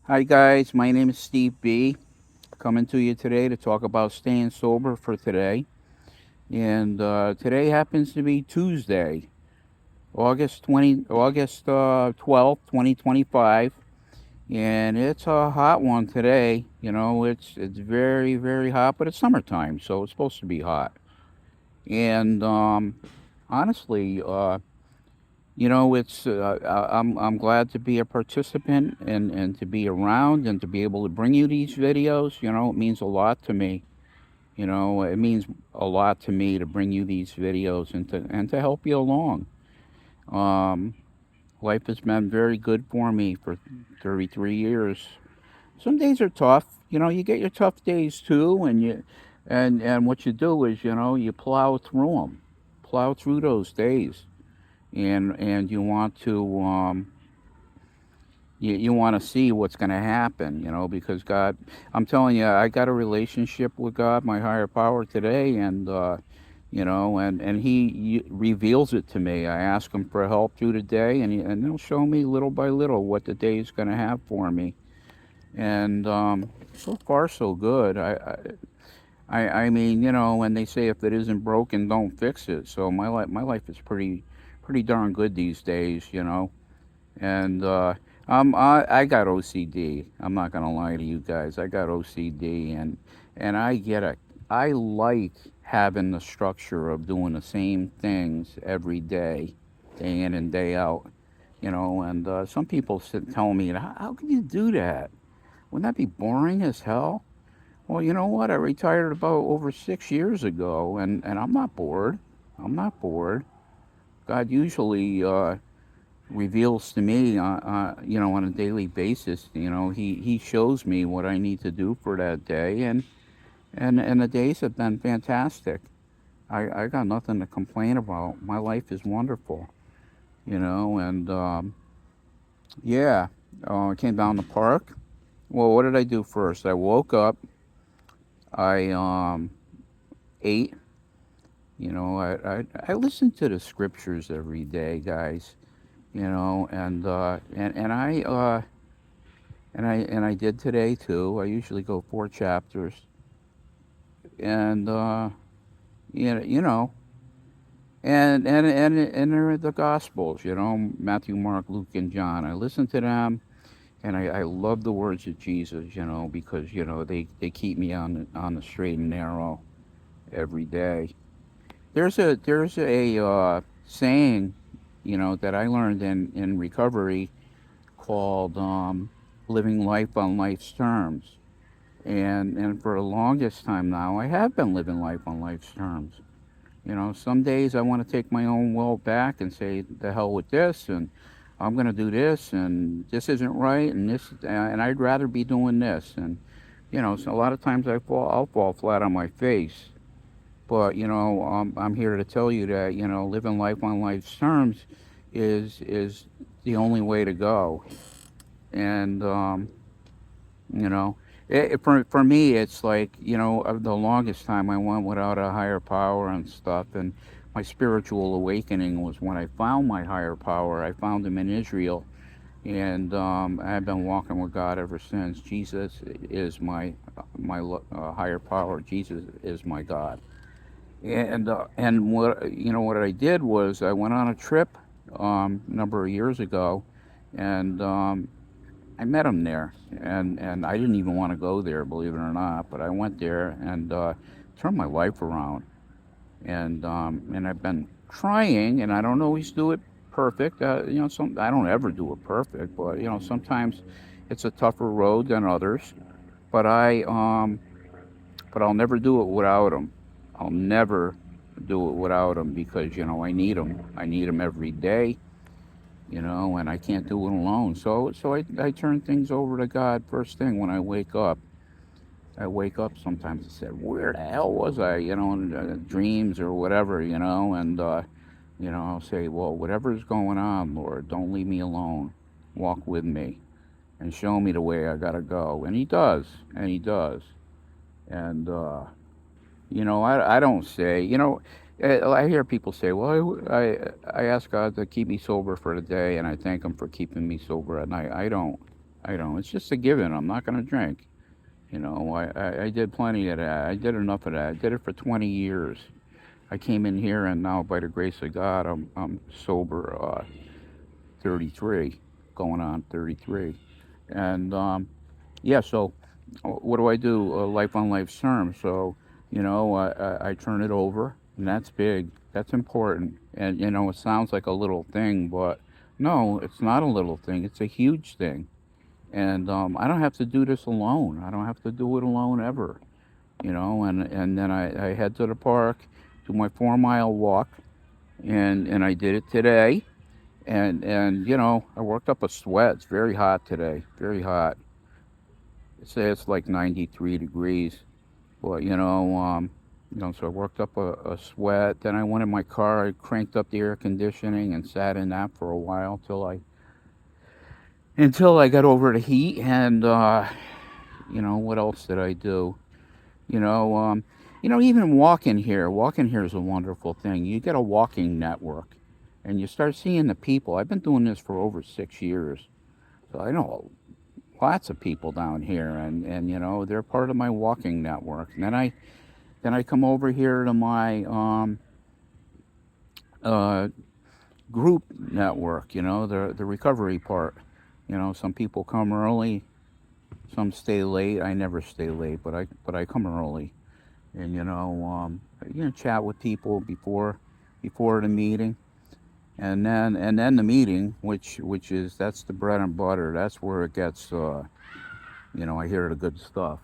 Hi, guys. My name is Steve B. Coming to you today to talk about staying sober for today. And today happens to be Tuesday, August 12th, 2025. And it's a hot one today. You know, it's very, very hot, but it's summertime, so it's supposed to be hot. And honestly, I'm glad to be a participant and to be around and to be able to bring you these videos. You know, it means a lot to me. You know, it means a lot to me to bring you these videos and to help you along. Um, Life has been very good for me for 33 years. Some days are tough. You know, you get your tough days too, and what you do is, you plow through them, plow through those days, and you want to you want to see what's going to happen, because God, I'm telling you, I got a relationship with God, my higher power today, and He reveals it to me. I ask Him for help through the day, and He'll show me little by little what the day is going to have for me. And so far, so good. I mean, when they say if it isn't broken, don't fix it. So my life is pretty darn good these days, and I got OCD. I'm not gonna lie to you guys. I got OCD, and I get it. I like having the structure of doing the same things every day in and day out. And some people tell me, how can you do that? Wouldn't that be boring as hell? Well, you know what? I retired about over 6 years ago, and I'm not bored. I'm not bored. God usually reveals to me, on a daily basis. He shows me what I need to do for that day, and the days have been fantastic. I got nothing to complain about. My life is wonderful, and yeah, I came down the park. Well, what did I do first? I woke up. I ate. I listen to the scriptures every day, guys. And I did today too. I usually go 4 chapters, and you know, and they're the Gospels. Matthew, Mark, Luke, and John. I listen to them, and I love the words of Jesus. Because they keep me on the straight and narrow every day. There's a saying, that I learned in recovery called living life on life's terms. And for the longest time now, I have been living life on life's terms. Some days I want to take my own will back and say, the hell with this, and I'm going to do this, and this isn't right, and I'd rather be doing this. And, so a lot of times I'll fall flat on my face. But, I'm here to tell you that, living life on life's terms is the only way to go. And, you know for me, it's like, the longest time I went without a higher power and stuff. And my spiritual awakening was when I found my higher power. I found him in Israel, and I've been walking with God ever since. Jesus is my higher power. Jesus is my God. And what I did was I went on a trip a number of years ago, and I met him there, and I didn't even want to go there, believe it or not. But I went there and turned my life around, and I've been trying, and I don't always do it perfect. Some I don't ever do it perfect, but sometimes it's a tougher road than others. But I'll never do it without him. I'll never do it without him because I need him. I need him every day, and I can't do it alone. So I turn things over to God first thing when I wake up. I wake up sometimes and said, "Where the hell was I?" In dreams or whatever, and I'll say, "Well, whatever's going on, Lord, don't leave me alone. Walk with me and show me the way I gotta go." And He does, and He does. And I don't say, I hear people say, well, I ask God to keep me sober for the day, and I thank Him for keeping me sober at night. I don't. I don't. It's just a given. I'm not going to drink. You know, I did plenty of that. I did enough of that. I did it for 20 years. I came in here, and now, by the grace of God, I'm sober, 33, going on 33. And yeah, so what do I do? Life on life's terms. So, you know, I turn it over, and that's big. That's important. And, you know, it sounds like a little thing, but no, it's not a little thing. It's a huge thing. And I don't have to do this alone. I don't have to do it alone ever, you know. And then I head to the park, do my 4 mile walk, and I did it today. And you know, I worked up a sweat. It's very hot today, very hot. Say it's like 93 degrees. Well, you know, so I worked up a sweat. Then I went in my car. I cranked up the air conditioning and sat in that for a while until I got over the heat. And you know, what else did I do? You know, even walking here is a wonderful thing. You get a walking network, and you start seeing the people. I've been doing this for over 6 years, so I know lots of people down here, and you know, they're part of my walking network. And then I come over here to my uh, group network. You know, the recovery part. You know, some people come early, some stay late. I never stay late, but I come early, and you know, chat with people before the meeting, and then the meeting, which is that's the bread and butter. That's where it gets. You know, I hear the good stuff,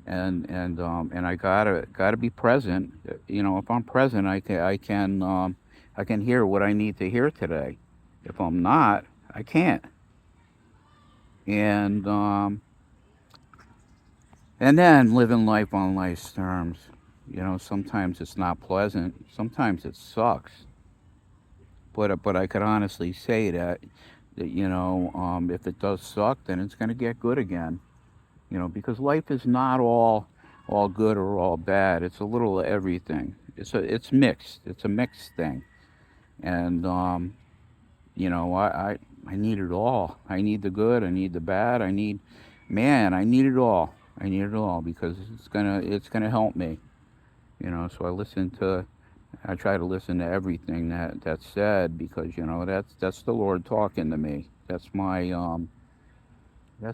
and I gotta be present. You know, if I'm present, I can hear what I need to hear today. If I'm not, I can't. And and then living life on life's terms. You know, sometimes it's not pleasant. Sometimes it sucks. But I could honestly say that if it does suck, then it's gonna get good again. You know, because life is not all good or all bad. It's a little of everything. It's mixed. It's a mixed thing. And you know, I need it all. I need the good. I need the bad. I need it all. I need it all because it's gonna help me. You know, so I try to listen to everything that's said because you know that's the Lord talking to me. That's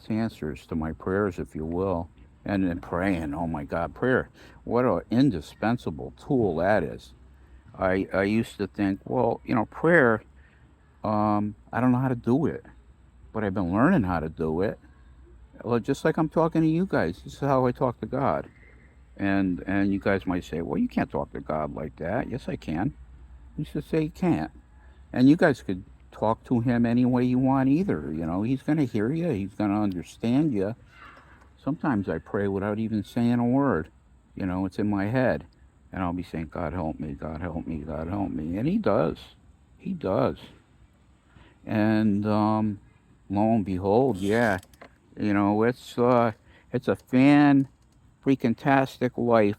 answers to my prayers, if you will. And then praying, oh my God, prayer. What an indispensable tool that is. I used to think, well, you know, prayer, I don't know how to do it, but I've been learning how to do it. Well, just like I'm talking to you guys, this is how I talk to God. And you guys might say, well, you can't talk to God like that. Yes, I can. You should say you can't. And you guys could talk to him any way you want either. You know, he's going to hear you. He's going to understand you. Sometimes I pray without even saying a word. You know, it's in my head. And I'll be saying, God help me, God help me, God help me. And he does. He does. And lo and behold, yeah, you know, it's a fan freaking tastic life,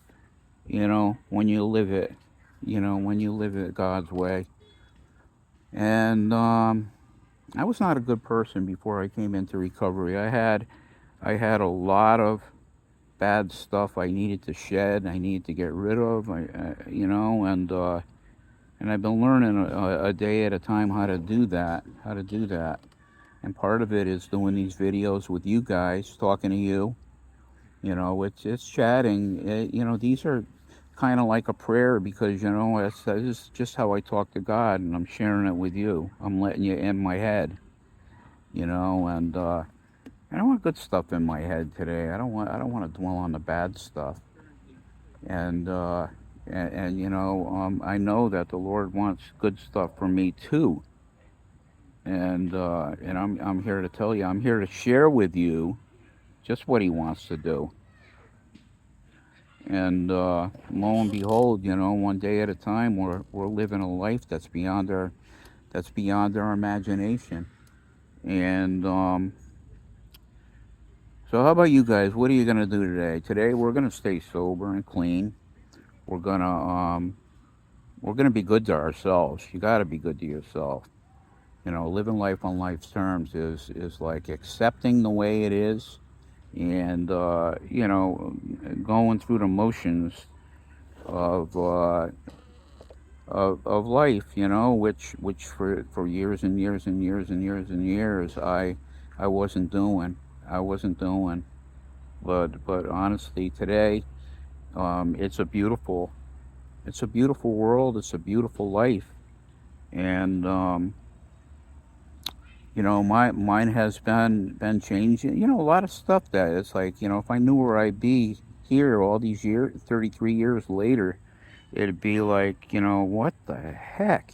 you know, when you live it, when you live it God's way. And I was not a good person before I came into recovery. I had a lot of bad stuff I needed to shed. I needed to get rid of. And I've been learning a day at a time how to do that. How to do that. And part of it is doing these videos with you guys, talking to you. You know, it's chatting. You know, these are kind of like a prayer because you know it's just how I talk to God, and I'm sharing it with you. I'm letting you in my head. You know, and I don't want good stuff in my head today. I don't want to dwell on the bad stuff. And I know that the Lord wants good stuff for me too. And I'm here to tell you. I'm here to share with you just what He wants to do. And lo and behold, you know, one day at a time, we're living a life that's beyond our imagination. And so, how about you guys? What are you gonna do today? Today, we're gonna stay sober and clean. We're gonna um, we're gonna be good to ourselves. You gotta be good to yourself. Living life on life's terms is like accepting the way it is, and going through the motions of of life, which for years and years and years and years and years I wasn't doing. I wasn't doing. But honestly, today, it's a beautiful world. It's a beautiful life, and mine has been changing. A lot of stuff that it's like, if I knew where I'd be here all these years, 33 years later, it'd be like, what the heck?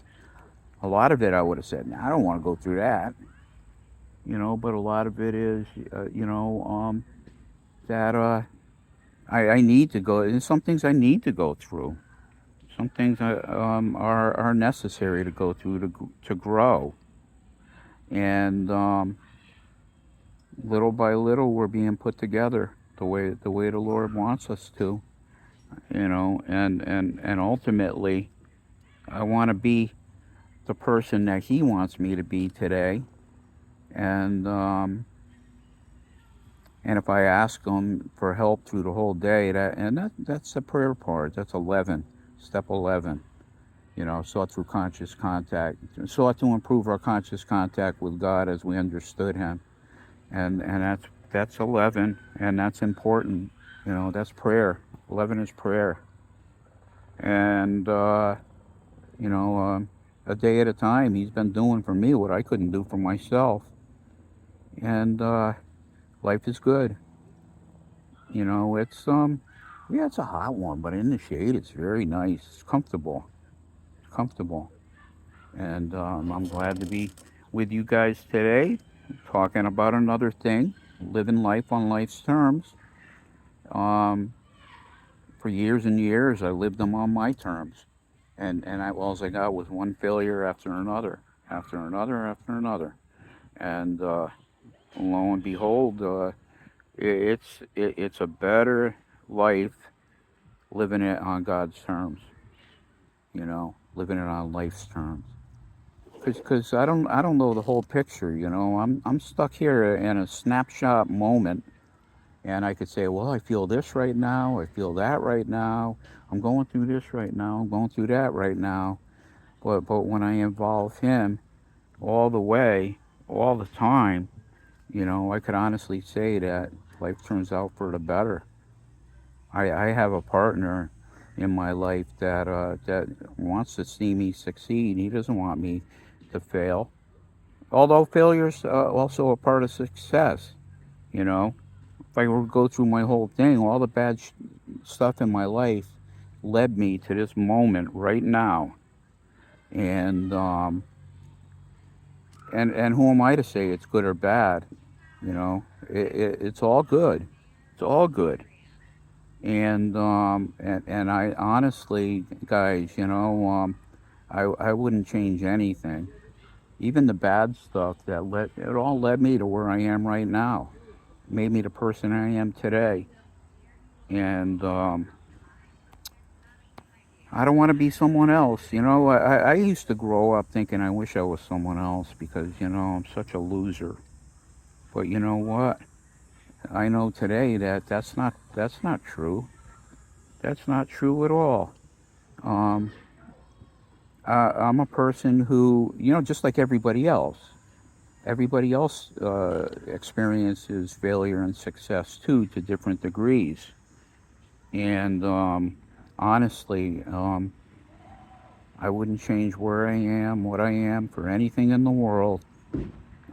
A lot of it I would have said, "Nah, I don't want to go through that," but a lot of it is, that I need to go, and some things I need to go through. Some things are necessary to go through to grow, and little by little we're being put together the way the Lord wants us to, and ultimately I want to be the person that He wants me to be today, and and if I ask Him for help through the whole day, that's the prayer part. That's 11, step 11. Sought through conscious contact, sought to improve our conscious contact with God as we understood Him, and that's 11, and that's important. That's prayer. 11 is prayer, and a day at a time. He's been doing for me what I couldn't do for myself, and life is good. It's yeah, it's a hot one, but in the shade, it's very nice. It's comfortable. It's comfortable. And I'm glad to be with you guys today, talking about another thing, living life on life's terms. Um, for years and years, I lived them on my terms, and all I got was one failure after another, after another, after another, and lo and behold, it's a better life living it on God's terms. Living it on life's terms. Because I don't know the whole picture. I'm stuck here in a snapshot moment, and I could say, well, I feel this right now, I feel that right now, I'm going through this right now, I'm going through that right now. But when I involve Him all the way, all the time, I could honestly say that life turns out for the better. I have a partner in my life that wants to see me succeed. He doesn't want me to fail. Although failure's also a part of success, you know. If I were to go through my whole thing, all the bad stuff in my life led me to this moment right now. And and who am I to say it's good or bad? It's all good. It's all good. And I honestly, guys, I wouldn't change anything. Even the bad stuff it all led me to where I am right now. Made me the person I am today. And I don't want to be someone else. I used to grow up thinking I wish I was someone else because, I'm such a loser. But you know what? I know today that that's not true. That's not true at all. Um, I'm a person who, just like everybody else experiences failure and success too, to different degrees. And honestly, I wouldn't change where I am, what I am, for anything in the world.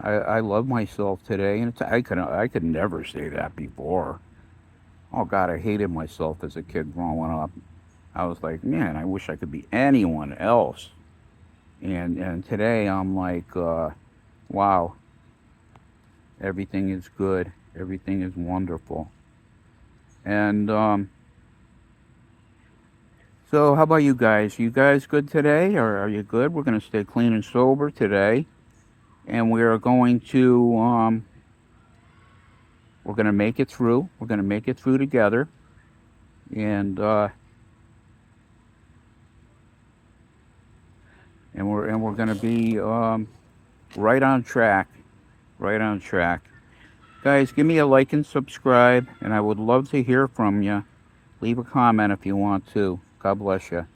I love myself today, and I could never say that before. Oh God, I hated myself as a kid growing up. I was like, man, I wish I could be anyone else. And today I'm like, wow, everything is good, everything is wonderful. And so, how about you guys? You guys good today, or are you good? We're gonna stay clean and sober today, and we're gonna make it through. We're gonna make it through together, and we're gonna be right on track. Right on track. Guys, give me a like and subscribe, and I would love to hear from you. Leave a comment if you want to. God bless you.